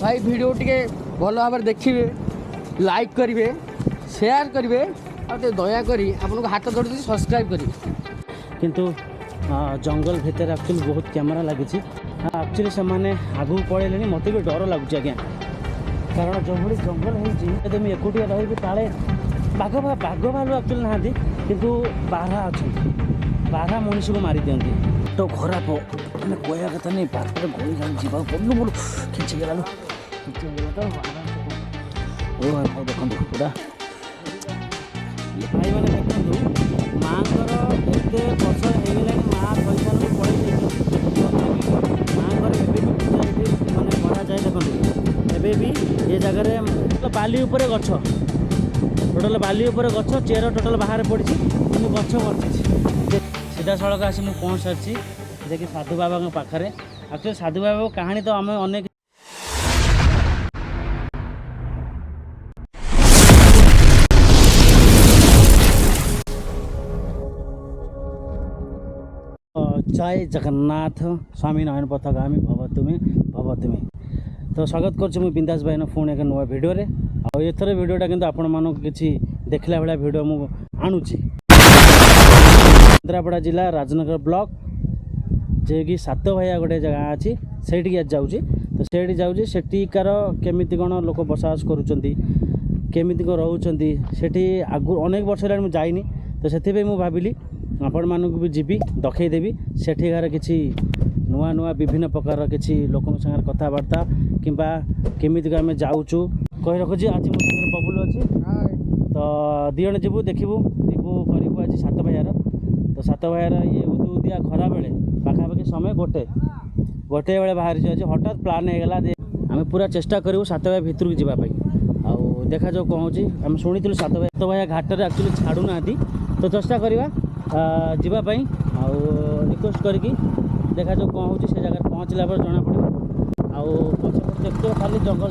भाई वीडियो टे भल भाव देखिए लाइक करेंगे शेयर करेंगे और दयाक आपको हाथ जोड़ी सब्सक्राइब करेंगे किंतु जंगल भितर एक्चुअली बहुत कैमेरा लगी एक्चुअली से आगू पड़े मत भी डर लगुच आज्ञा कारण जो जंगल होती मुझे एकुटिया रही काले बाघ भालू एक्चुअली ना किंतु बारहा अच्छा बारहा मनीष को मारी दिखती तो खराब मैंने कहया कथा नहीं बात गली जान जी बोलू बोलू खिंची गला ओ भाई देखो पूरा भाई मैंने देखु माँ एत वर्ष होगा माँ पैसा पड़े माँ माने पढ़ा जाए देखो एबे भी ये जगह बाली उपरे गछ टोटाल बाली उपरे गछ चेयर टोटाल बाहर पड़ी कि गछ बची सीधा सड़क आसी मुझे पहुँच सारी देखिए साधु बाबा पाखे एक्चुअली साधु बाबा कहानी तो आम अनेक जय जगन्नाथ स्वामी नयन पथगामी भव तुमे तो स्वागत कर बिंदास भाई पुणी एक नुआ भिडियो आथर भिडियोटा कि आपण मानक किसी देखला भाया भिड मु आणुची केन्द्रापड़ा जिला राजनगर ब्लॉक जे कि सात भाइया गोटे जगह अच्छी से जाऊँगी तो से जाऊँगी सेठिकार केमी कौन लोक बसवास करुँच रोच से आगु अनेक वर्ष है जाइनी तो से भाविली आपण मानक भी जीवी दखेदेवी सेठिकार किसी नुआ नुआ विभिन्न प्रकार किसी लोक सागर कथबार्ता किंबा केमिति आम जाऊँ कही रखुची आज मो सागर बबुल अच्छी तो दिजण जीवु देखू जीवु करूँ आज सात भाइयार तो सात भाइयार ये उदुदिया खरा बेले पाखापाखि समय गोटे बेले बाहरी आज हठात प्लान होगा आम पूरा चेष्टा करूँ सात भाई भितर को जावाई आउ देखा जो कौन हो आम शुणी सात भाइया घाटे एक्चुअली छाड़ू ना तो चेष्टा करवा जीवाई आउ रिक्वेस्ट करके देखा जो कौन हो जगह पहुँचला पर जना पड़ो आउ पछपट देखते खाली जंगल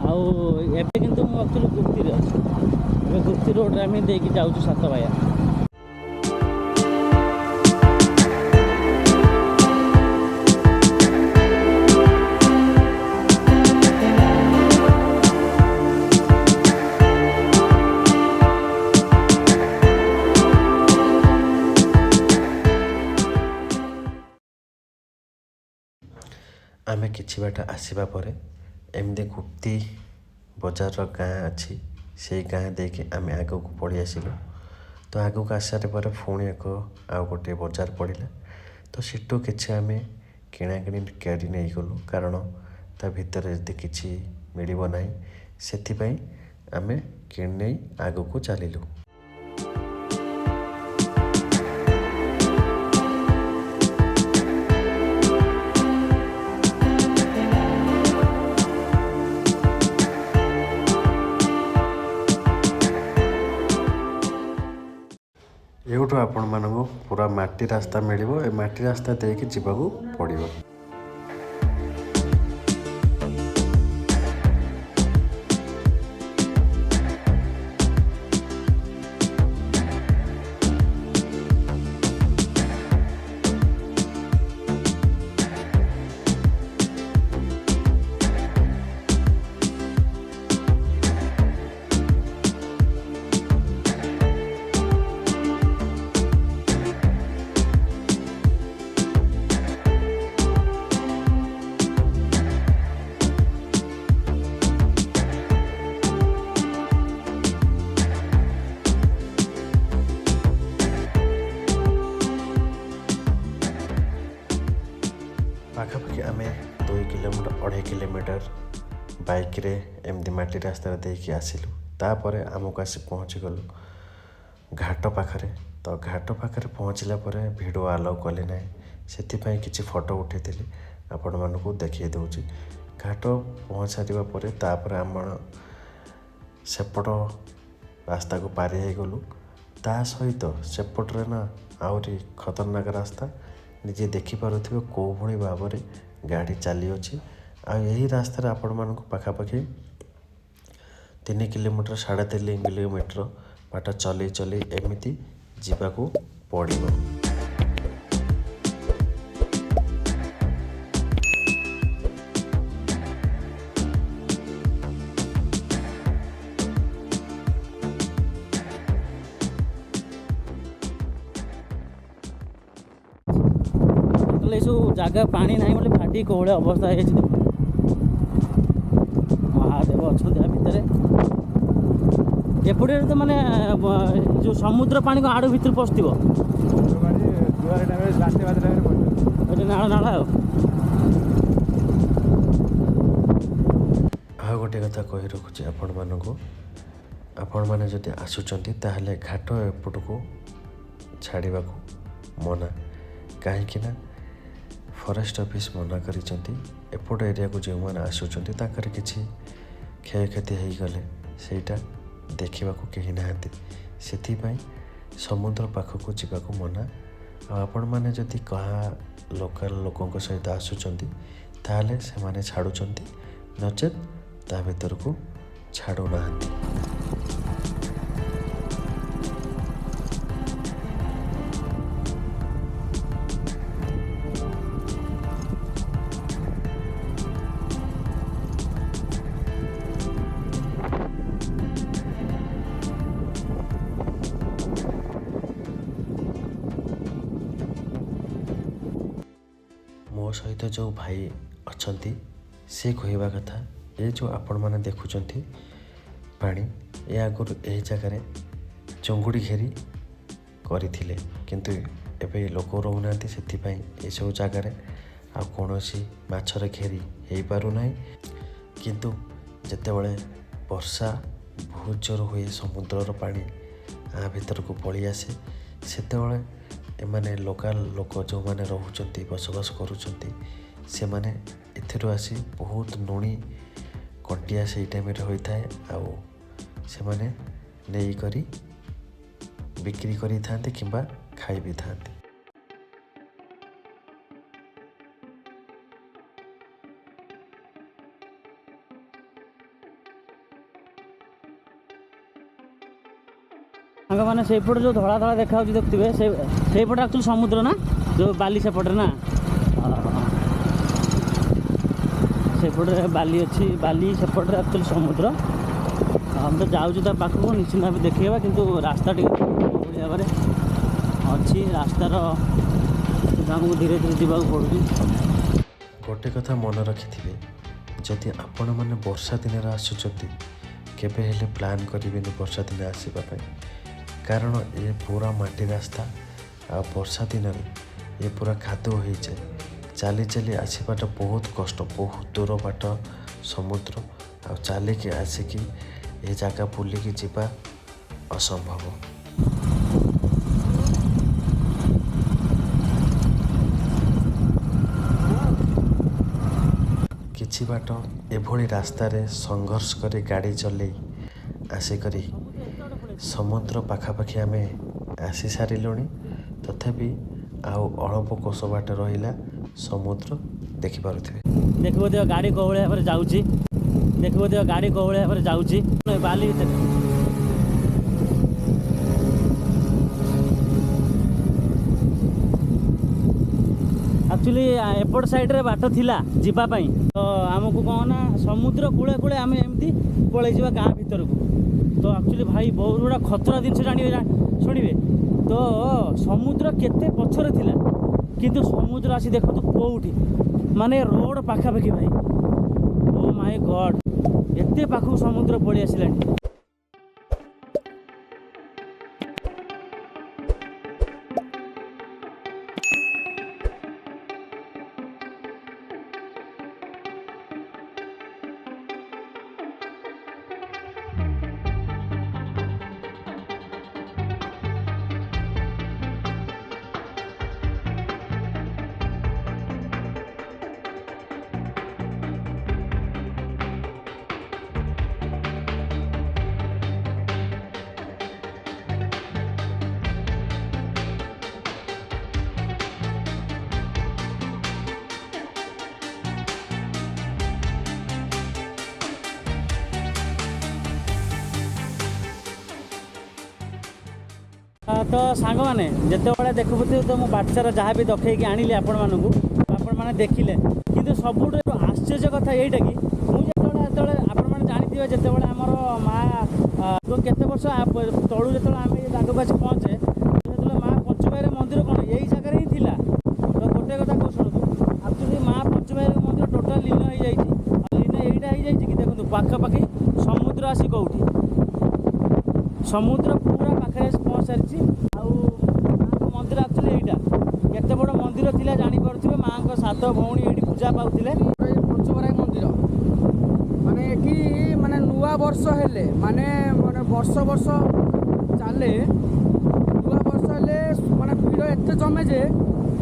आउ एबे किंतु मु एक्चुअली गुप्ती अच्छे गुप्ती रोड आम देकी जाऊँ सात भाइया आमे किछि बाट आसीबा परे एमदे गुप्ती बजार गाँ अच्छी से गाँ देके आमे आगो को पड़ी आसिलु तो आगो को आसारे पर पुणी एक आउ गोटे बजार पड़ा तो सेठू किछि आमे किणाकिणी करी नहीं गलु कारण ता भितर यदि किछि मिलिबो नाही सेथिपई आमे किण नहीं आगो को चलिलु एवठू आपण मानू पूरा माटी रास्ता मिलिबो ए माटी रास्ता देके जीवाकू पड़िबो पाखापाखि आम 2 किलोमीटर 2.5 किलोमीटर बाइक रे एमती माटी रास्ता देकी आसिलु तापर आमको आसी पहुँची गलु घाट पाखरे तो घाट पाखरे पहुँचला भिडियो आलाउ कले ना से किसी फोटो उठेली आपण मानक देखी दूची घाट पहुँच सारा आम सेपट रास्ता को पारी हो गलु ता सहित सेपट्रे ना आहरी खतरनाक रास्ता निजे देखिपे कौ भाई भाव में गाड़ी चली अच्छी आई रास्तार आपण मानक पाखापाखि 3 किलोमीटर 3.5 किलोमीटर बाट चल चल एमती जीवाकू पड़ो। ये सब जगह पानी ना बोले फाटी कौड़े अवस्था है महादेव अच्छा भितर एपटे तो माने जो समुद्र पानी को आड़ भीतर पशुव नाला नाला आ गोटे कथा कही रखुଛି ଆପଣମାନଙ୍କୁ ଆପଣମାନେ ଯଦି ଆସୁଛନ୍ତି ତାହେଲେ ଘାଟ ଏପଟକୁ ଛାଡ଼ିବାକୁ ମନା କାହିଁକି ନା ଫରେଷ୍ଟ ଅଫିସ୍ ମନା କରିଛନ୍ତି ଏପଟ ଏରିଆକୁ ଯେଉଁମାନେ ଆସୁଛନ୍ତି ତାଙ୍କର କିଛି କ୍ଷୟକ୍ଷତି ହେଇଗଲେ ସେଇଟା ଦେଖିବାକୁ କେହି ନାହାନ୍ତି ସେଥିପାଇଁ ସମୁଦ୍ର ପାଖକୁ ଯିବାକୁ ମନା ଆଉ ଆପଣମାନେ ଯଦି କାହା ଲୋକାଲ ଲୋକଙ୍କ ସହିତ ଆସୁଛନ୍ତି ତାହେଲେ ସେମାନେ ଛାଡ଼ୁଛନ୍ତି ନଚେତ୍ ତା ଭିତରକୁ ଛାଡ଼ୁନାହାନ୍ତି। ମୋ ସହିତ ଯେଉଁ ଭାଇ ଅଛନ୍ତି ସେ କହିବା କଥା ଏ ଯେଉଁ ଆପଣମାନେ ଦେଖୁଛନ୍ତି ପାଣି ଏ ଆଗରୁ ଏହି ଜାଗାରେ ଚଙ୍ଗୁଡ଼ି ଘେରି କରିଥିଲେ କିନ୍ତୁ ଏବେ ଲୋକ ରହୁନାହାନ୍ତି ସେଥିପାଇଁ ଏସବୁ ଜାଗାରେ ଆଉ କୌଣସି ମାଛର ଘେରି ହେଇପାରୁନାହିଁ କିନ୍ତୁ ଯେତେବେଳେ ବର୍ଷା ବହୁତ ଜୋର ହୁଏ ସମୁଦ୍ରର ପାଣି ଆ ଭିତରକୁ ପଳେଇ ଆସେ ସେତେବେଳେ ଏମାନେ ଲୋକାଲ ଲୋକ ଯେଉଁମାନେ ରହୁଛନ୍ତି ବସବାସ କରୁଛନ୍ତି ସେମାନେ ଏଥିରୁ ଆସି ବହୁତ ନୁଣି କଣ୍ଟିଆ ସେଇ ଟାଇମ୍ରେ ହୋଇଥାଏ ଆଉ ସେମାନେ ନେଇକରି ବିକ୍ରି କରିଥାନ୍ତି କିମ୍ବା ଖାଇ ବି ଥାନ୍ତି। साने से जो धड़ा धड़ा देखा देखुए से एक्चुअली समुद्र ना जो बाली सेपटे ना सेपटे बाली अच्छी बाली सेपटे एक्चुअली समुद्र हम तो जाऊँ पाखक निश्चित भाव देखा कि रास्ता टी भाव में अच्छी रास्तार आमको धीरे धीरे जावाक पड़ू। गोटे कथा मन रखिथिबे जदि आपण माने वर्षा दिन आसुचंती केबे हेले प्लान करिवेनी वर्षा दिन आसीबा पय कारण ये पूरा माटी रास्ता आ वर्षा दिन ये पूरा कादो हो जाए चली चली आसवाटा बहुत कष्ट बहुत दूर बाट समुद्र आ चलिकी आसिकी ये जगह बुलिकी जीवा असंभव। किछि बाट एभली रास्तार संघर्ष करी गाड़ी चलई आसिकरी समुद्र पाखापाखि आम आसी सारिलुणी तथापि आउ अल्प कोश बाट रहिला समुद्र देखि पारुथिबे। देखिबो देख गाड़ी कोहळे भाବରେ जाउची देखिबो देख गाड़ी कोहळे भाବରେ जाउची बाली भीतर एक्चुअली एपट साइड रे बाट थिला जीवा पई तो हमकु कहना समुद्र कूले कूले आम एमती पळै जीवा गाँ भीतर को तो एक्चुअली भाई बहुत गुड़ा खतरा जिन जानवे शुणवे तो समुद्र केते पछरे थिला किंतु समुद्र आसी देखो कोठी माने रोड पाखापाखि भाई ओ माय गॉड एते पाखु समुद्र पड़ी आसिलानी। तो सांग मैंने जिते देखु तो मुझे बाटसार जहाँ भी दखई आनिली आपण मैंने देखिले कि सबुठ आश्चर्य कथा यहीटा कि मुझे आपण मैंने जानी जिते आमर माँ केते वर्ष तलू जो आम आगे आसी पहुँचे जो माँ पंचमाई मंदिर कौन यही जगह ही थी तो गोटे कथा कौ शुणु এইটা ହେଇଯାଇଛି କି ଦେଖନ୍ତୁ ପାଖାପାଖି ସମୁଦ୍ର ଆସି କେଉଁଠି ସମୁଦ୍ର ପୁରା ପାଖରେ ପହଞ୍ଚି ସାରିଛି। ଆଉ ମାଆଙ୍କ ମନ୍ଦିର ଆକ୍ଚୁଆଲି ଏଇଟା କେତେ ବଡ଼ ମନ୍ଦିର ଥିଲା ଜାଣିପାରୁଥିବେ। ମାଆଙ୍କ 7 ଭଉଣୀ ଏଇଠି ପୂଜା ପାଉଥିଲେ। ପଞ୍ଚବରାଇ ମନ୍ଦିର ମାନେ ଏଠି ମାନେ ନୂଆ ବର୍ଷ ହେଲେ ମାନେ ବର୍ଷ ଚାଲେ। ନୂଆ ବର୍ଷ ହେଲେ ମାନେ ଭିଡ଼ ଏତେ ଜମେ ଯେ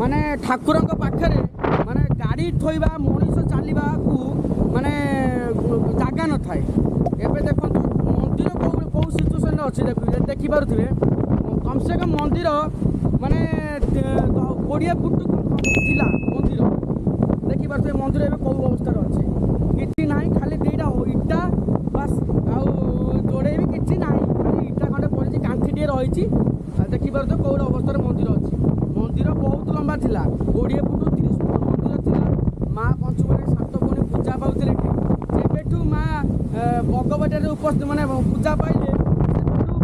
ମାନେ ଠାକୁରଙ୍କ ପାଖରେ ମାନେ ଗାଡ଼ି ଥୋଇବା ମଣିଷ ଚାଲିବାକୁ ମାନେ ଜାଗା ନଥାଏ। ଏବେ ଦେଖନ୍ତୁ ମନ୍ଦିର କେଉଁ ସିଚୁଏସନ୍ରେ ଅଛି ଦେଖିପାରୁଥିବେ। କମ୍ ସେ କମ୍ ମନ୍ଦିର ମାନେ 20 ଫୁଟ ଥିଲା ମନ୍ଦିର। ଦେଖିପାରୁଥିବେ ମନ୍ଦିର ଏବେ କେଉଁ ଅବସ୍ଥାରେ ଅଛି। କିଛି ନାହିଁ, ଖାଲି ଦୁଇଟା ଇଟା ବାସ୍, ଆଉ ଯୋଡ଼େଇ ବି କିଛି ନାହିଁ, ଖାଲି ଇଟା ଖଣ୍ଡେ ପଡ଼ିଛି, କାନ୍ଥିଟିଏ ରହିଛି। ଦେଖିପାରୁଥିବେ କେଉଁ ଅବସ୍ଥାରେ ମନ୍ଦିର ଅଛି। ମନ୍ଦିର ବହୁତ ଲମ୍ବା ଥିଲା, 20 ଫୁଟ 30 ଫୁଟ ମନ୍ଦିର ଥିଲା। ମା ପଞ୍ଚବରାଇ 7 ଭଉଣୀ ପୂଜା ପାଉଥିଲେ ଏଠି। ଯେବେଠୁ ମା ଭଗବତୀରେ ଉପସ୍ଥିତ ମାନେ ପୂଜା ପାଇଲେ ସେବେଠୁ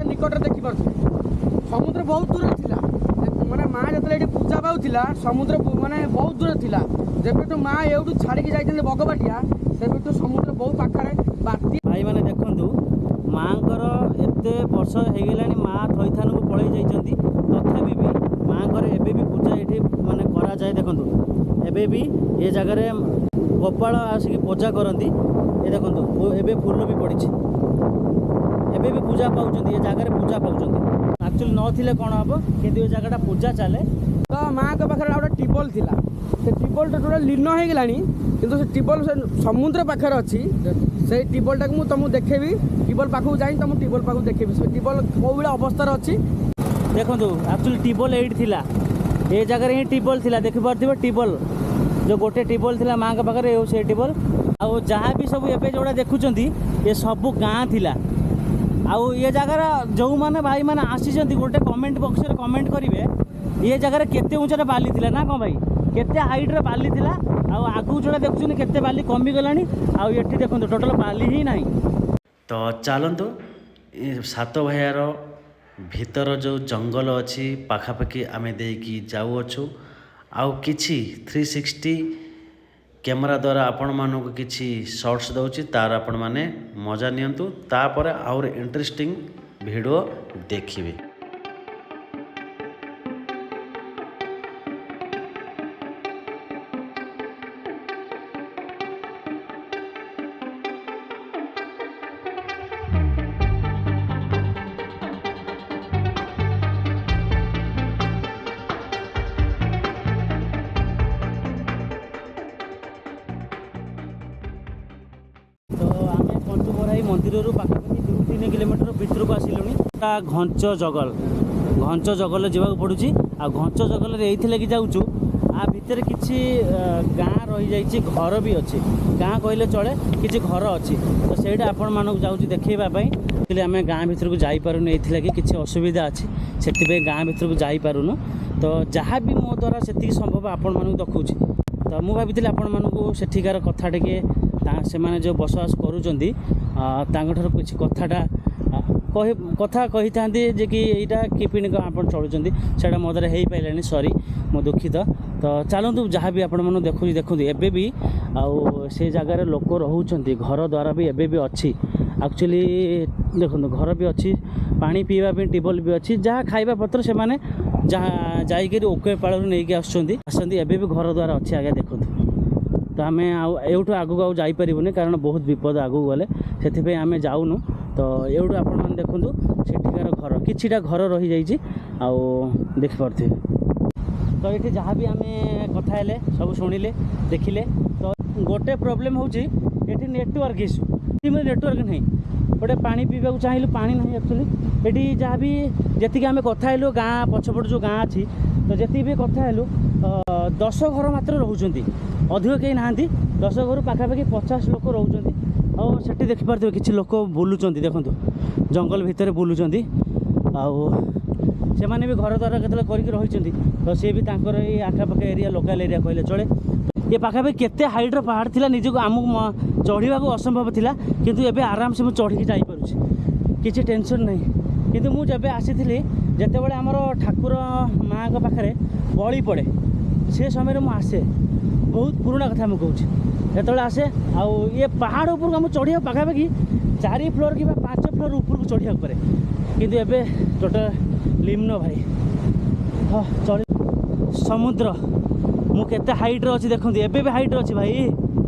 ନିକଟରେ ଦେଖିପାରୁଥିଲେ ସମୁଦ୍ର ବହୁତ ଦୂରରେ ଥିଲା। ମାନେ ମା ଯେତେବେଳେ ଏଠି ପୂଜା ପାଉଥିଲା ସମୁଦ୍ର ମାନେ ବହୁତ ଦୂର ଥିଲା। ଯେବେଠୁ ମା ଏଇଠୁ ଛାଡ଼ିକି ଯାଇଛନ୍ତି ବଗବାଟିଆ ସେବେଠୁ ସମୁଦ୍ର ବହୁ ପାଖରେ। ବାତ୍ୟା ଭାଇମାନେ ଦେଖନ୍ତୁ ମାଆଙ୍କର ଏତେ ବର୍ଷ ହେଇଗଲାଣି, ମା ଥଇଥାନକୁ ପଳେଇ ଯାଇଛନ୍ତି। ତଥାପି ବି ମାଆଙ୍କର ଏବେ ବି ପୂଜା ଏଠି ମାନେ କରାଯାଏ। ଦେଖନ୍ତୁ ଏବେ ବି ଏ ଜାଗାରେ ଗୋପାଳ ଆସିକି ପୂଜା କରନ୍ତି। ଏ ଦେଖନ୍ତୁ ଏବେ ଫୁଲ ବି ପଡ଼ିଛି, ଏବେ ବି ପୂଜା ପାଉଛନ୍ତି, ଏ ଜାଗାରେ ପୂଜା ପାଉଛନ୍ତି। ଆକ୍ଚୁଆଲି ନଥିଲେ କ'ଣ ହେବ, କିନ୍ତୁ ଏ ଜାଗାଟା ପୂଜା ଚାଲେ। ତ ମାଆଙ୍କ ପାଖରେ ଆଉ ଗୋଟେ ଟିବଲ୍ ଥିଲା, ସେ ଟିବଲ୍ଟା ଟୋଟାଲ୍ ଲୀନ ହେଇଗଲାଣି। କିନ୍ତୁ ସେ ଟିବଲ୍ ସେ ସମୁଦ୍ର ପାଖରେ ଅଛି। ସେଇ ଟିବଲ୍ଟାକୁ ମୁଁ ତୁମକୁ ଦେଖେଇବି। ଟିବଲ୍ ପାଖକୁ ଯାଇ ତୁମକୁ ଟିବଲ୍ ପାଖକୁ ଦେଖେଇବି ସେ ଟିବଲ୍ କେଉଁ ଭଳିଆ ଅବସ୍ଥାରେ ଅଛି। ଦେଖନ୍ତୁ ଆକ୍ଚୁଆଲି ଟିବଲ୍ ଏଇଠି ଥିଲା, ଏ ଜାଗାରେ ହିଁ ଟିବଲ୍ ଥିଲା। ଦେଖିପାରୁଥିବେ ଟିବଲ୍ ଯେଉଁ ଗୋଟେ ଟିବଲ୍ ଥିଲା ମାଆଙ୍କ ପାଖରେ, ସେ ଟିବଲ୍। ଆଉ ଯାହା ବି ସବୁ ଏବେ ଯେଉଁଟା ଦେଖୁଛନ୍ତି ଏ ସବୁ ଗାଁ ଥିଲା। ଆଉ ଏ ଜାଗାର ଯେଉଁମାନେ ଭାଇମାନେ ଆସିଛନ୍ତି ଗୋଟେ କମେଣ୍ଟ ବକ୍ସରେ କମେଣ୍ଟ କରିବେ ଏ ଜାଗାରେ କେତେ ଉଚ୍ଚାରେ ବାଲି ଥିଲା ନା କ'ଣ ଭାଇ, କେତେ ହାଇଟ୍ରେ ବାଲି ଥିଲା। ଆଉ ଆଗକୁ ଯେଉଁଟା ଦେଖୁଛନ୍ତି କେତେ ବାଲି କମିଗଲାଣି। ଆଉ ଏଠି ଦେଖନ୍ତୁ ଟୋଟାଲ୍ ବାଲି ହିଁ ନାହିଁ। ତ ଚାଲନ୍ତୁ ଏ 7 ଭାଇଆର ଭିତର ଯେଉଁ ଜଙ୍ଗଲ ଅଛି ପାଖାପାଖି ଆମେ ଦେଇକି ଯାଉଅଛୁ। ଆଉ କିଛି 360 କ୍ୟାମେରା ଦ୍ୱାରା ଆପଣମାନଙ୍କୁ କିଛି ସର୍ଟସ୍ ଦେଉଛି, ତା'ର ଆପଣମାନେ ମଜା ନିଅନ୍ତୁ। ତାପରେ ଆହୁରି ଇଣ୍ଟରେଷ୍ଟିଂ ଭିଡ଼ିଓ ଦେଖିବେ। ପଞ୍ଚବରାଇ ମନ୍ଦିରରୁ ପାଖାପାଖି 2-3 କିଲୋମିଟର ଭିତରକୁ ଆସିଲୁଣି। ଘଞ୍ଚ ଜଙ୍ଗଲରେ ଯିବାକୁ ପଡ଼ୁଛି। ଆଉ ଘଞ୍ଚ ଜଙ୍ଗଲରେ ଏଇଥିଲାଗି ଯାଉଛୁ, ଆ ଭିତରେ କିଛି ଗାଁ ରହିଯାଇଛି, ଘର ବି ଅଛି। ଗାଁ କହିଲେ ଚଳେ, କିଛି ଘର ଅଛି। ତ ସେଇଟା ଆପଣମାନଙ୍କୁ ଯାଉଛି ଦେଖେଇବା ପାଇଁ। ହେଲେ ଆମେ ଗାଁ ଭିତରକୁ ଯାଇପାରୁନୁ, ଏଇଥିଲାଗି କିଛି ଅସୁବିଧା ଅଛି, ସେଥିପାଇଁ ଗାଁ ଭିତରକୁ ଯାଇପାରୁନୁ। ତ ଯାହା ବି ମୋ ଦ୍ୱାରା ସେତିକି ସମ୍ଭବ ଆପଣମାନଙ୍କୁ ଦେଖାଉଛି। ତ ମୁଁ ଭାବିଥିଲି ଆପଣମାନଙ୍କୁ ସେଠିକାର କଥା ଟିକେ ସେମାନେ ଯେଉଁ ବସବାସ କରୁଛନ୍ତି ତାଙ୍କଠାରୁ କିଛି କଥା କହିଥାନ୍ତି ଯେ କି ଏଇଟା କିପିଣି ଆପଣ ଚଳୁଛନ୍ତି, ସେଇଟା ମୋ ଦ୍ୱାରା ହେଇପାରିଲାନି, ସରି ମୁଁ ଦୁଃଖିତ। ତ ଚାଲନ୍ତୁ ଯାହା ବି ଆପଣମାନଙ୍କୁ ଦେଖନ୍ତୁ ଏବେ ବି ଆଉ ସେ ଜାଗାରେ ଲୋକ ରହୁଛନ୍ତି, ଘର ଦ୍ୱାରା ବି ଏବେ ବି ଅଛି। ଆକ୍ଚୁଆଲି ଦେଖନ୍ତୁ ଘର ବି ଅଛି, ପାଣି ପିଇବା ପାଇଁ ଟିବଲ୍ ବି ଅଛି, ଯାହା ଖାଇବା ପତ୍ର ସେମାନେ ଯାହା ଯାଇକରି ଓକେପାଳରୁ ନେଇକି ଆସନ୍ତି ଏବେ ବି ଘର ଦ୍ୱାରା ଅଛି। ଆଜ୍ଞା ଦେଖନ୍ତୁ, ତ ଆମେ ଆଉ ଏଇଠୁ ଆଗକୁ ଆଉ ଯାଇପାରିବୁନି, କାରଣ ବହୁତ ବିପଦ ଆଗକୁ ଗଲେ, ସେଥିପାଇଁ ଆମେ ଯାଉନୁ। ତ ଏଇଠୁ ଆପଣମାନେ ଦେଖନ୍ତୁ ସେଠିକାର ଘର, କିଛିଟା ଘର ରହିଯାଇଛି। ଆଉ ଦେଖିପାରୁଥିବେ। ତ ଏଠି ଯାହା ବି ଆମେ କଥା ହେଲେ ସବୁ ଶୁଣିଲେ ଦେଖିଲେ। ତ ଗୋଟେ ପ୍ରୋବ୍ଲେମ୍ ହେଉଛି ଏଠି ନେଟୱାର୍କ ଇସ୍ୟୁ, ନେଟୱାର୍କ ନାହିଁ। ଗୋଟେ ପାଣି ପିଇବାକୁ ଚାହିଁଲୁ, ପାଣି ନାହିଁ। ଆକ୍ଚୁଆଲି ଏଠି ଯାହା ବି ଯେତିକି ଆମେ କଥା ହେଲୁ, ଗାଁ ପଛପଟେ ଯେଉଁ ଗାଁ ଅଛି, ତ ଯେତିକି ବି କଥା ହେଲୁ 10 ଘର ମାତ୍ର ରହୁଛନ୍ତି, ଅଧିକ କେହି ନାହାନ୍ତି। 10 ଘରୁ ପାଖାପାଖି 50 ଲୋକ ରହୁଛନ୍ତି। ଆଉ ସେଠି ଦେଖିପାରୁଥିବେ କିଛି ଲୋକ ବୁଲୁଛନ୍ତି, ଦେଖନ୍ତୁ ଜଙ୍ଗଲ ଭିତରେ ବୁଲୁଛନ୍ତି। ଆଉ ସେମାନେ ବି ଘର ଦ୍ୱାରା କେତେବେଳେ କରିକି ରହିଛନ୍ତି। ତ ସିଏ ବି ତାଙ୍କର ଏଇ ଆଖାପାଖ ଏରିଆ, ଲୋକାଲ୍ ଏରିଆ କହିଲେ ଚଳେ। ଏ ପାଖାପାଖି କେତେ ହାଇଟ୍ର ପାହାଡ଼ ଥିଲା, ନିଜକୁ ଆମକୁ ଚଢ଼ିବାକୁ ଅସମ୍ଭବ ଥିଲା, କିନ୍ତୁ ଏବେ ଆରାମସେ ମୁଁ ଚଢ଼ିକି ଯାଇପାରୁଛି, କିଛି ଟେନସନ୍ ନାହିଁ। କିନ୍ତୁ ମୁଁ ଯେବେ ଆସିଥିଲି, ଯେତେବେଳେ ଆମର ଠାକୁର ମାଆଙ୍କ ପାଖରେ ବଳି ପଡ଼େ, ସେ ସମୟରେ ମୁଁ ଆସେ, बहुत पुराना कथा मुझे कहूँ ଯେତେବେଳେ ଆସେ ଆଉ ଇଏ ପାହାଡ଼ ଉପରକୁ ଆମ ଚଢ଼ିବାକୁ ପାଖାପାଖି 4 ଫ୍ଲୋର କିମ୍ବା 5 ଫ୍ଲୋର ଉପରକୁ ଚଢ଼ିବାକୁ ପଡ଼େ କିନ୍ତୁ ଏବେ ଟୋଟାଲ ନିମ୍ନ ଭାଇ ହଁ ଚଳି ସମୁଦ୍ର ମୁଁ କେତେ ହାଇଟ୍ରେ ଅଛି ଦେଖନ୍ତୁ ଏବେ ବି ହାଇଟ୍ରେ ଅଛି ଭାଇ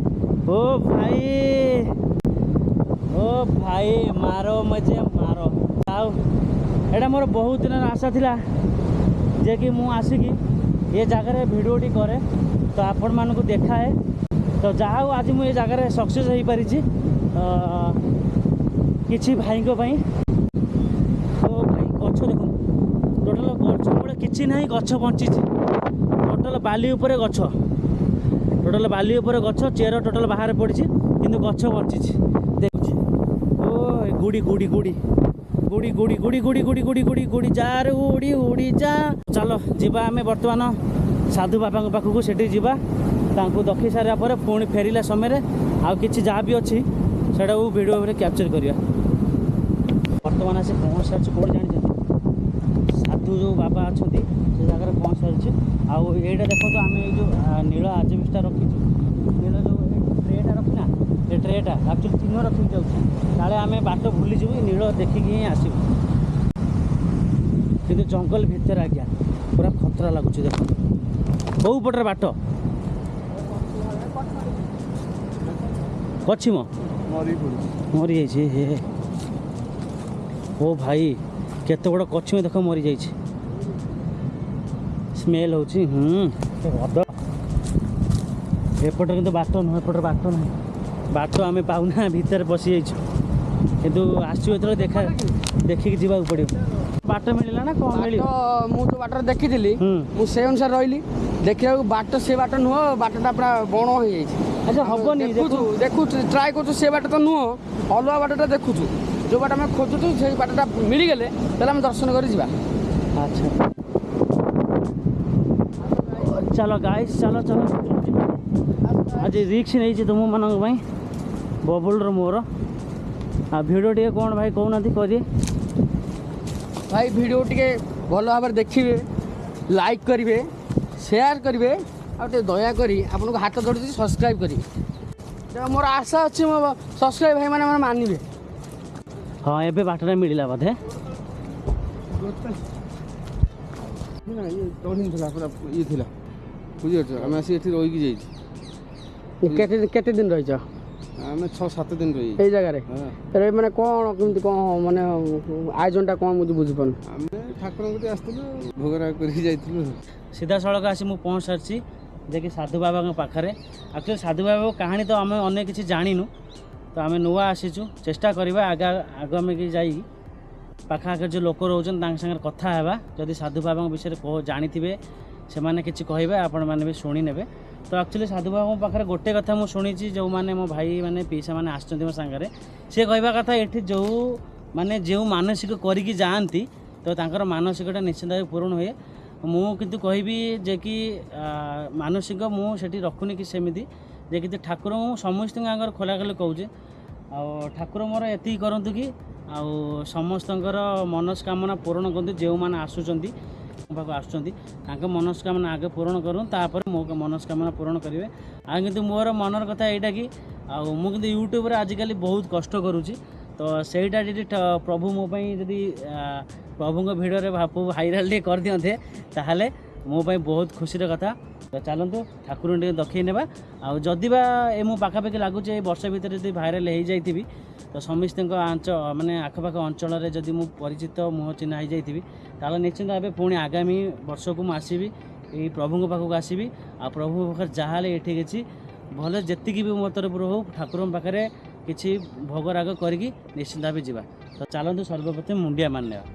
ଓ ଭାଇ ମାର ମଜେ ମାର ଆଉ ଏଇଟା ମୋର ବହୁତ ଦିନର ଆଶା ଥିଲା ଯେ କି ମୁଁ ଆସିକି ଏ ଜାଗାରେ ଭିଡ଼ିଓଟି କରେ ତ ଆପଣମାନଙ୍କୁ ଦେଖାଏ ତ ଯାହା ହଉ ଆଜି ମୁଁ ଏ ଜାଗାରେ ସକ୍ସେସ୍ ହେଇପାରିଛି କିଛି ଭାଇଙ୍କ ପାଇଁ ତ ଭାଇ ଗଛ ଦେଖନ୍ତୁ ଟୋଟାଲ ଗଛ ମୂଳେ କିଛି ନାହିଁ ଗଛ ବଞ୍ଚିଛି ଟୋଟାଲ ବାଲି ଉପରେ ଗଛ ଟୋଟାଲ ବାଲି ଉପରେ ଗଛ ଚେର ଟୋଟାଲ ବାହାରେ ପଡ଼ିଛି କିନ୍ତୁ ଗଛ ବଞ୍ଚିଛି ଦେଖୁଛି ଓ ଗୁଡ଼ି ଗୁଡ଼ି ଗୁଡ଼ି ଗୁଡ଼ି ଗୁଡ଼ି ଗୁଡ଼ି ଗୁଡ଼ି ଗୁଡ଼ି ଗୁଡ଼ି ଗୁଡ଼ି ଗୁଡ଼ି ଯାରେ ଉଡ଼ି ଉଡ଼ି ଯା ଚାଲ ଯିବା ଆମେ ବର୍ତ୍ତମାନ ସାଧୁ ବାବାଙ୍କ ପାଖକୁ ସେଠି ଯିବା ତାଙ୍କୁ ଦେଖି ସାରିବା ପରେ ପୁଣି ଫେରିଲା ସମୟରେ ଆଉ କିଛି ଯାହା ବି ଅଛି ସେଇଟାକୁ ଭିଡ଼ିଓରେ କ୍ୟାପଚର କରିବା ବର୍ତ୍ତମାନ ଆସି ପହଞ୍ଚିସାରିଛୁ କେଉଁଠି ଜାଣିଛନ୍ତି ସାଧୁ ଯେଉଁ ବାବା ଅଛନ୍ତି ସେ ଜାଗାରେ ପହଞ୍ଚିସାରିଛୁ ଆଉ ଏଇଟା ଦେଖନ୍ତୁ ଆମେ ଏଇ ଯେଉଁ ନୀଳ ଆଜବେଷ୍ଟଟା ରଖିଛୁ ନୀଳ ଯେଉଁ ଟ୍ରେଟା ରଖିନା ଏ ଟ୍ରେଟା ଆକ୍ଚୁଆଲି ଚିହ୍ନ ରଖିକି ଯାଉଛି କାଳେ ଆମେ ବାଟ ଭୁଲିଯିବୁ ନୀଳ ଦେଖିକି ହିଁ ଆସିବୁ କିନ୍ତୁ ଜଙ୍ଗଲ ଭିତରେ ଆଜ୍ଞା ପୁରା ଖତରା ଲାଗୁଛି ଦେଖନ୍ତୁ କେଉଁ ପଟରେ ବାଟ ପଶ୍ଚିମ ମରିଯାଇଛି ହେ ଓ ଭାଇ କେତେ ବଡ଼ କଛିମ ଦେଖ ମରିଯାଇଛି ସ୍ମେଲ୍ ହେଉଛି ଏପଟେ କିନ୍ତୁ ବାଟ ନୁହଁ ଏପଟରେ ବାଟ ନାହିଁ ବାଟ ଆମେ ପାଉନା ଭିତରେ ପଶିଯାଇଛୁ କିନ୍ତୁ ଆସିଛୁ ଯେତେବେଳେ ଦେଖିକି ଯିବାକୁ ପଡ଼ିବ ବାଟ ମିଳିଲା ନା କ'ଣ ମିଳିବ ମୁଁ ଯେଉଁ ବାଟରେ ଦେଖିଥିଲି ମୁଁ ସେଇ ଅନୁସାରେ ରହିଲି ଦେଖିବାକୁ ବାଟ ସେ ବାଟ ନୁହଁ ବାଟଟା ପୁରା ବଣ ହେଇଯାଇଛି ଆଚ୍ଛା ହେବନି ଦେଖୁଛୁ ଟ୍ରାଏ କରୁଛୁ ସେ ବାଟ ତ ନୁହଁ ଅଲଗା ବାଟଟା ଦେଖୁଛୁ ଯେଉଁ ବାଟ ଆମେ ଖୋଜୁଛୁ ସେଇ ବାଟଟା ମିଳିଗଲେ ତାହେଲେ ଆମେ ଦର୍ଶନ କରି ଯିବା ଆଚ୍ଛା ଚାଲ ଗାଇସ୍ ଚାଲ ଚାଲ ଆଜି ରିକ୍ସ ନେଇଛି ତୁମମାନଙ୍କ ପାଇଁ ବବୁଲର ମୋର ଆଉ ଭିଡ଼ିଓ ଟିକେ କ'ଣ ଭାଇ କହୁନାହାନ୍ତି କରିବେ ଭାଇ ଭିଡ଼ିଓ ଟିକେ ଭଲ ଭାବରେ ଦେଖିବେ ଲାଇକ୍ କରିବେ ସେୟାର କରିବେ ଆଉ ଟିକେ ଦୟାକରି ଆପଣଙ୍କୁ ହାତ ଧରୁଛି ସବସ୍କ୍ରାଇବ୍ କରିବେ ମୋର ଆଶା ଅଛି ମୋ ସବସ୍କ୍ରାଇବ୍ ଭାଇମାନେ ମାନିବେ ହଁ ଏବେ ବାଟଟା ମିଳିଲା ବୋଧେ ଥିଲା ପୁରା ଇଏ ଥିଲା ବୁଝିପାରୁଛ ଆମେ ଆସି ଏଠି ରହିକି ଯାଇଛୁ କେତେ ଦିନ ରହିଛ ଆମେ 6-7 ଦିନ ରହି ଏଇ ଜାଗାରେ ମାନେ କ'ଣ କେମିତି କ'ଣ ମାନେ ଆୟୋଜନଟା କ'ଣ ମୁଁ ବୁଝିପାରୁନି ଆମେ ଠାକୁରଙ୍କ କତିକି ଆସିଥିଲୁ ଭୋଗରାଗ କରିକି ଯାଇଥିଲୁ ସିଧାସଳଖ ଆସି ମୁଁ ପହଞ୍ଚି ସାରିଛି ଯେ କି ସାଧୁ ବାବାଙ୍କ ପାଖରେ ଆକ୍ଚୁଆଲି ସାଧୁ ବାବାଙ୍କ କାହାଣୀ ତ ଆମେ ଅନେକ କିଛି ଜାଣିନୁ ତ ଆମେ ନୂଆ ଆସିଛୁ ଚେଷ୍ଟା କରିବା ଆଗାମୀକି ଯାଇ ପାଖାପାଖି ଯେଉଁ ଲୋକ ରହୁଛନ୍ତି ତାଙ୍କ ସାଙ୍ଗରେ କଥା ହେବା ଯଦି ସାଧୁ ବାବାଙ୍କ ବିଷୟରେ ଜାଣିଥିବେ ସେମାନେ କିଛି କହିବେ ଆପଣମାନେ ବି ଶୁଣି ନେବେ ତ ଆକ୍ଚୁଆଲି ସାଧୁ ବାବାଙ୍କ ପାଖରେ ଗୋଟେ କଥା ମୁଁ ଶୁଣିଛି ଯେଉଁମାନେ ମୋ ଭାଇମାନେ ପିଇସାମାନେ ଆସିଛନ୍ତି ମୋ ସାଙ୍ଗରେ ସେ କହିବା କଥା ଏଠି ଯେଉଁ ମାନସିକ କରିକି ଯାଆନ୍ତି ତ ତାଙ୍କର ମାନସିକଟା ନିଶ୍ଚିନ୍ତ ଭାବେ ପୂରଣ ହୁଏ ମୁଁ କିନ୍ତୁ କହିବି ଯେ କି ମାନସିକ ମୁଁ ସେଠି ରଖୁନି କି ସେମିତି ଯେ କିନ୍ତୁ ଠାକୁରଙ୍କୁ ସମସ୍ତଙ୍କ ଆଗରେ ଖୋଲାଖୋଲି କହୁଛେ ଆଉ ଠାକୁର ମୋର ଏତିକି କରନ୍ତୁ କି ଆଉ ସମସ୍ତଙ୍କର ମନସ୍କାମନା ପୂରଣ କରନ୍ତୁ ଯେଉଁମାନେ ଆସୁଛନ୍ତି ମୋ ପାଖକୁ ଆସୁଛନ୍ତି ତାଙ୍କ ମନସ୍କାମନା ଆଗେ ପୂରଣ କରୁ ତାପରେ ମୋ ମନସ୍କାମନା ପୂରଣ କରିବେ ଆଉ କିନ୍ତୁ ମୋର ମନର କଥା ଏଇଟା କି ଆଉ ମୁଁ କିନ୍ତୁ ୟୁଟ୍ୟୁବରେ ଆଜିକାଲି ବହୁତ କଷ୍ଟ କରୁଛି ତ ସେଇଟା ଯଦି ପ୍ରଭୁ ମୋ ପାଇଁ ଯଦି ପ୍ରଭୁଙ୍କ ଭିଡ଼ିଓରେ ଭାଇରାଲ ଟିକେ କରିଦିଅନ୍ତେ ତାହେଲେ ମୋ ପାଇଁ ବହୁତ ଖୁସିର କଥା ତ ଚାଲନ୍ତୁ ଠାକୁରଙ୍କୁ ଟିକେ ଦେଖେଇ ନେବା ଆଉ ଯଦି ବା ମୁଁ ପାଖାପାଖି ଲାଗୁଛି ଏଇ ବର୍ଷ ଭିତରେ ଯଦି ଭାଇରାଲ ହେଇଯାଇଥିବି ତ ସମସ୍ତଙ୍କ ମାନେ ଆଖପାଖ ଅଞ୍ଚଳରେ ଯଦି ମୁଁ ପରିଚିତ ମୁହଁ ଚିହ୍ନା ହେଇଯାଇଥିବି ତାହେଲେ ନିଶ୍ଚିନ୍ତ ଭାବେ ପୁଣି ଆଗାମୀ ବର୍ଷକୁ ମୁଁ ଆସିବି ଏଇ ପ୍ରଭୁଙ୍କ ପାଖକୁ ଆସିବି ଆଉ ପ୍ରଭୁଙ୍କ ପାଖରେ ଯାହାହେଲେ ଏଠି କିଛି ଭଲ ଯେତିକି ବି ମୋ ତରଫରୁ ହଉ ଠାକୁରଙ୍କ ପାଖରେ କିଛି ଭୋଗରାଗ କରିକି ନିଶ୍ଚିନ୍ତ ଭାବେ ଯିବା ତ ଚାଲନ୍ତୁ ସର୍ବପ୍ରଥମେ ମୁଣ୍ଡିଆ ମାରିନେବା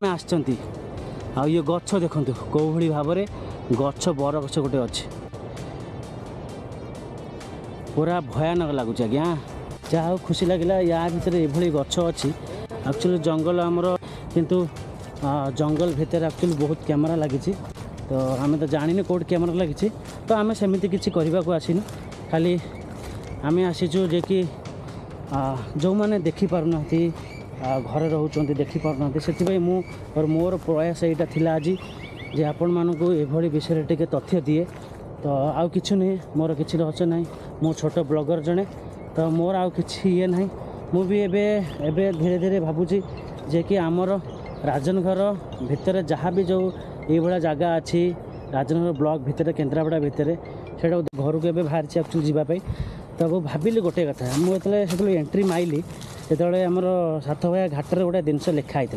आसचंती आ ये गछ देखंतु कोउ भली भाबरे गछ बर गछ गोटे अछि पूरा भयानक लगुच आज्ञा जहाँ खुशी लगिला या भितर एभली गछ अछि एक्चुअली जंगल आमर किंतु जंगल भितर एक्चुअली बहुत कैमरा लगी तो आम तो जानी कौट कैमरा लगी तो आम सेमती किसी करने को आसीनु खाली आम आसीचु जे कि जो मैंने देखिपारना घरे रोच देखिपारना से मोर प्रयास यहाँ थिला आज जे आपण मानक एभली विषय टे तथ्य दिए तो आउ कि नहीं मोर किसी रहस्य ना मो छोट ब्लॉगर जड़े तो मोर आउ कि ये ना मुझे एबे धीरे धीरे भावुची जे कि आमर राजनगर भितर जहाँ भी जो ये भाया जगह अच्छी राजनगर ब्लॉक भितर केन्द्रापड़ा भितर से घर को बाहर एक्चुअली जावाई तो वो भाविली गोटे कथा मुझे एंट्री माइली जो आमर सात भाया घाटर गोटे जिनस लिखाई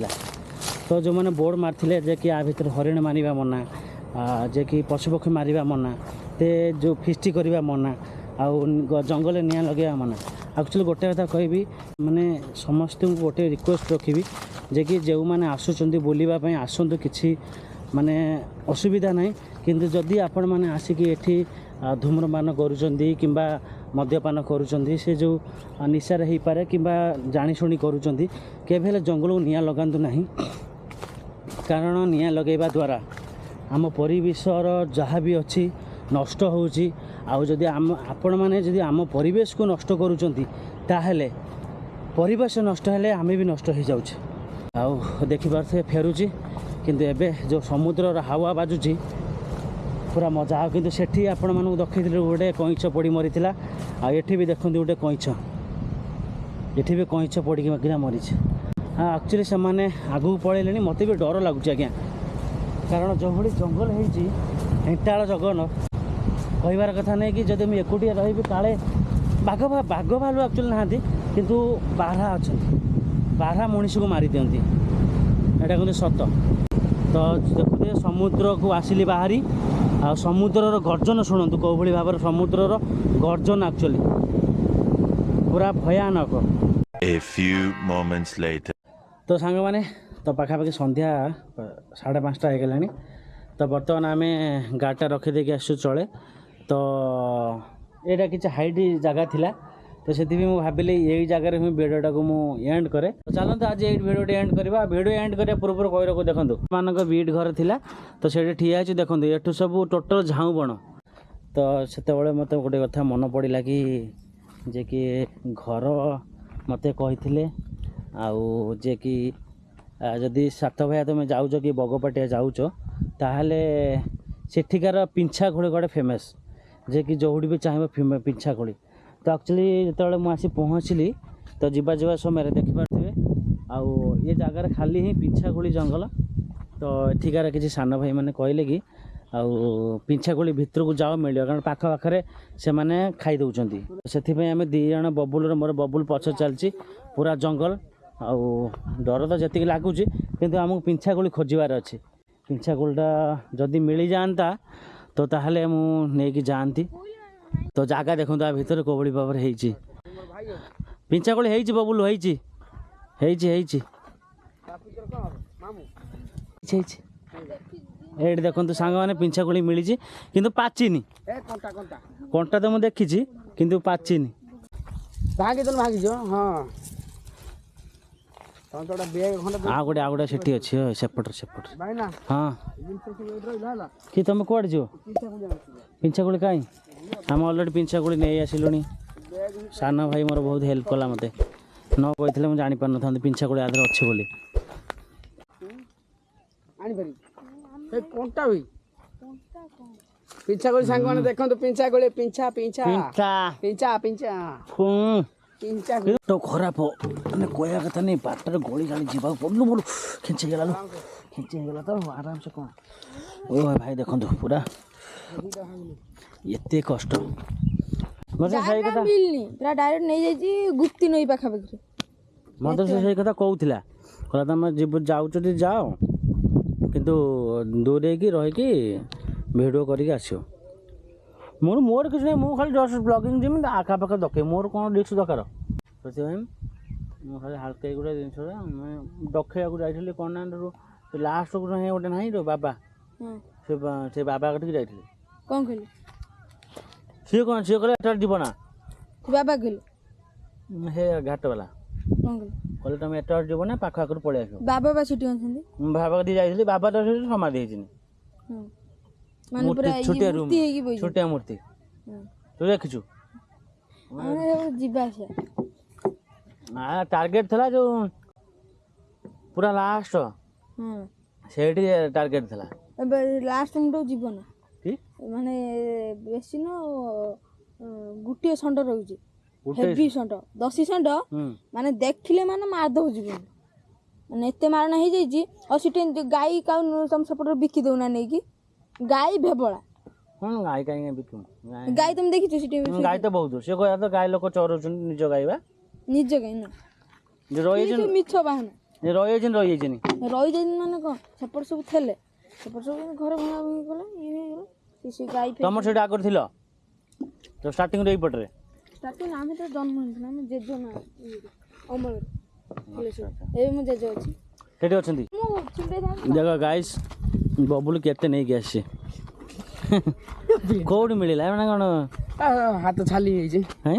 तो जो मैंने बोर्ड मार्थे जे कि आ भर हरिण मारिबा मना जे कि पशुपक्षी मारिबा मना ते जो फिस्टी करवा मना आउ जंगल निआं लगे मना एक्चुअली गोटे कथा कहबी माने समस्त को गोटे रिक्वेस्ट रखी जे कि जो मैंने आसुँच बुलवाई आसतु कि माने असुविधा ना किंतु जदि आपण मैंने आसिक एठी धूम्रपान करुँच किंबा मद्यपान करुँच से जो निशार हो पारे किंबा जाशुणी करुँच केवल जंगल को निआं लगातु नहीं कारण निआं लगेवा द्वारा आम परिवेशर जहाँ भी अच्छी नष्ट होउची आउ जदि आपण मैंने जदि आम परिवेश को नष्ट करुँच ताहले परिवेश नष्ट हेले आमे भी नष्ट हो जाउछे आउ देखिपारे फेरुची किंतु एबे जो समुद्र हावा बाजुची पूरा मजा आ किंतु सेठी आपण मानू देखी गोटे कईच पड़ी मरीला आ एठी भी देखते गोटे कईच एठी भी कईच पड़ी मरी हाँ एक्चुअली से मैंने आगू पलैले मत भी डर लगुच आज्ञा कारण जो भाई जंगल हेंटाल जगन कहबार कथा नहीं कि जब मुझे एकुटिया रही काले बाघ भालू एक्चुअली नहांती किंतु बारहा अच्छा बारहा मनीष को मारी दिखती यहाँ कहते सत तो देखते समुद्र को आसिली बाहरी आ समुद्रर गर्जन शुणु कौ भाई भाव समुद्रर गर्जन एक्चुअली पूरा भयानक। A few moments later. तो सांग मैंने तो पाखापाखि संध्या 5:30 होगलानी तो बर्तमान आम गाड़टा रखीदे आसु चले तो यहाँ किसी हाइट जगह थिला तो से भाविली यही जगह मुझे भिडियोटा को मुझे एंड करे तो चलते आज ये भिडियो एंड करवा भिडियो एंड करने पूर्व कही रखो देखो मान बीट घर थिला तो से ठिया देखो एठू सब टोटल झाऊ बण तो से मत गोटे कथा मन पड़ा कि जे कि घर मत कही आउ जे कि जदि सात भाया तुम जाऊच कि बगपाटिया जाऊच ताहले सेठिकार पिंछा खोली गोटे फेमस जे कि जोड़ी भी चाहिए पिंछा खोली तो एक्चुअली जो मुझे पहुँचली तो जीवा समय देखिपारे आउ ये जगार खाली ही पिंछा खोली जंगल तो एठिकार किसी सान भाई मैंने कहले कि आउ पिंछा खोली भितर को जाओ मिल कारण पाख पाखे से मैंने खाई दौरान से आम दी जन बबुल मोर बबुल पछ चलती पूरा जंगल आउ डर तो जी लगुच किंतु आमको पिंछा कोली खोजार अच्छी पिंछा कोलीटा जदि मिल जाता तो ताहले मुझे जाती तो जगह देखो आ भर कौड़ी भाव पिंछा कोली है बबुल ये देखो सांग मैंने पिंछा कोली मिली किंतु पाचिनी कंटा तो मुझे देखी किंतु पाचिनी हाँ आ गोटे सेठी अच्छी सेपट हाँ कि तुम कौड़े जीव पिंछा कोली कहीं आम अलरेडी पिंछा कोली नहीं आसिलुनी सान भाई मोर बहुत हेल्प कला मत न कही मुझे जापार ना पिंछा कोली आधे अच्छे बोली पिंछा कोली सांग माने देखो पिंछा कोली पिंछा पिंछा पिंछा पिंछा पिंछा तो खराब मैंने कहया कथा नहीं बाटर गोली गाड़ी जीवा पड़ू बोलू खेचीगला तो आराम से कौन ओ भाई देखो पूरा एत कष्ट मत सही कथा मिलनी पूरा डायरेक्ट नहीं जाई गुप्ती नई पाखा पाखरे मत से सही कथा कहूला कहला तुम जीव जाऊच जाओ किंतु दूरे की रहीकि भिडियो करके आसो मोर किसी नहीं मुझे खाली जस्ट ब्लॉगिंग जिमी आखा पाखे दखे मोर कौन रिस्क दरकार से खाली हाल्का गोटे जिन डखेया जाइली कर्णाटू ଲାଷ୍ଟ କୁ ନାହିଁ ଗୋଟେ ନାହିଁ ର ବାବା ହଁ ସେ ବାବା କତିକି ଯାଇଥିଲେ କ'ଣ କହିଲେ ସିଏ କହିଲେ ଏଟା ଯିବ ନା ତୁ ବାବା କହିଲେ ହେ ଘାଟ ବାଲା କ'ଣ କହିଲେ କହିଲେ ତମେ ଏଟା ଯିବ ନା ପାଖ ଆଖରୁ ପଳେଇ ଆସିବ ବାବା ବା ସେଠି ଅଛନ୍ତି ବାବା କତିକି ଯାଇଥିଲି ବାବା ତ ସେଠି ସମାଧି ହେଇଛି ହଁ ମାନେ ପୁରା ଛୋଟିଆ ରୁମ୍ ମୂର୍ତ୍ତି ହେଇକି ବଇଛନ୍ତି ଛୋଟିଆ ମୂର୍ତ୍ତି ହଁ ତୁ ଦେଖିଛୁ ଆମେ ସବୁ ଯିବା ଆସିବା ନା ଟାର୍ଗେଟ ଥିଲା ଯୋଉ ପୁରା ଲାଷ୍ଟ ହଁ ସେଇଠି ଟାର୍ଗେଟ ଥିଲା ଏବେ ଲାଷ୍ଟ ମୁଣ୍ଡକୁ ଯିବ ନା କି ମାନେ ବେଶୀ ନ ଗୋଟିଏ ଷଣ୍ଢ ରହୁଛି ଗୋଟେ ହେଭି ଷଣ୍ଢ 10 ଷଣ୍ଢ ହୁଁ ମାନେ ଦେଖିଲେ ମାନେ ମାରିଦେବ ଜୀବନ ମାନେ ଏତେ ମାରଣା ହେଇଯାଇଛି ଆଉ ସେଠି ଗାଈ କାଉ ତମ ସେପଟରେ ବିକି ଦଉନା ନେଇକି ଗାଈ ଭେବଳା ହଁ ଗାଈ କାହିଁକି ବିକିବୁ ଗାଈ ତମେ ଦେଖିଛ ସେଠି ଗାଈ ତ ବହୁତ ସେ କହିବା ତ ଗାଈ ଲୋକ ଚରଉଛନ୍ତି ନିଜ ଗାଈ ବା ନିଜ ଗାଈ ନା ରହିଯାଇଛନ୍ତି ମିଛ ବାହାନା ରହିଯାଇଛନ୍ତି ରହିଯାଇଛନ୍ତି ମାନେ କ'ଣ ସେପଟ ସବୁ ଥିଲେ ସେପଟ ସବୁ ଘର ଭଙ୍ଗା ଭଙ୍ଗି କଲା ଇଏ ହେଇଗଲା ସେ ଗାଈ ତମର ସେଇଠି ଆଗରୁ ଥିଲ ତ ଷ୍ଟାର୍ଟିଂରୁ ଏଇପଟରେ ଷ୍ଟାର୍ଟିଂ ଆମେ ତ ଜନ୍ମ ହେଇଥିଲା ଆମେ ଜେଜେ ମା ଅମଳରେ ଥିଲେ ସବୁ ଏବେ ମୋ ଜେଜେ ଅଛି ସେଠି ଅଛନ୍ତି ମୁଁ ଚିନ୍ତାଇଥାନ୍ତି ଦେଖ ଗାଇସ୍ ବବୁଲ କେତେ ନେଇକି ଆସିଛି କୋଉଠି ମିଳିଲା ମାନେ କ'ଣ ହାତ ଛାଲି ହେଇଛି ହାଁ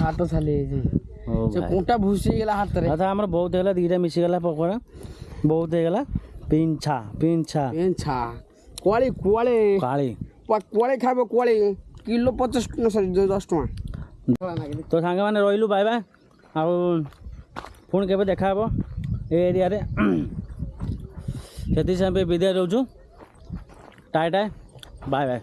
ହାତ ଛାଲି ହେଇଛି ହଉ ସେ କଣ୍ଟା ଭୁସି ହେଇଗଲା ହାତରେ ଆଚ୍ଛା ଆମର ବହୁତ ହେଇଗଲା ଦୁଇଟା ମିଶିଗଲା ପକୋଡ଼ା ବହୁତ ହେଇଗଲା ପିଞ୍ଛା ଛା କୋଳି କୋଳି କାଳି କୋଳି ଖାଇବ କୋଳି କିଲୋ 50 ସରି 10 ଟଙ୍କା ତୋ ସାଙ୍ଗମାନେ ରହିଲୁ ବାଏ ବାଏ ଆଉ ପୁଣି କେବେ ଦେଖା ହେବ ଏ ଏରିଆରେ ସେଥି ସାଙ୍ଗେ ବିଦାୟ ଦେଉଛୁ ଟାଏ ବାଏ ବାଏ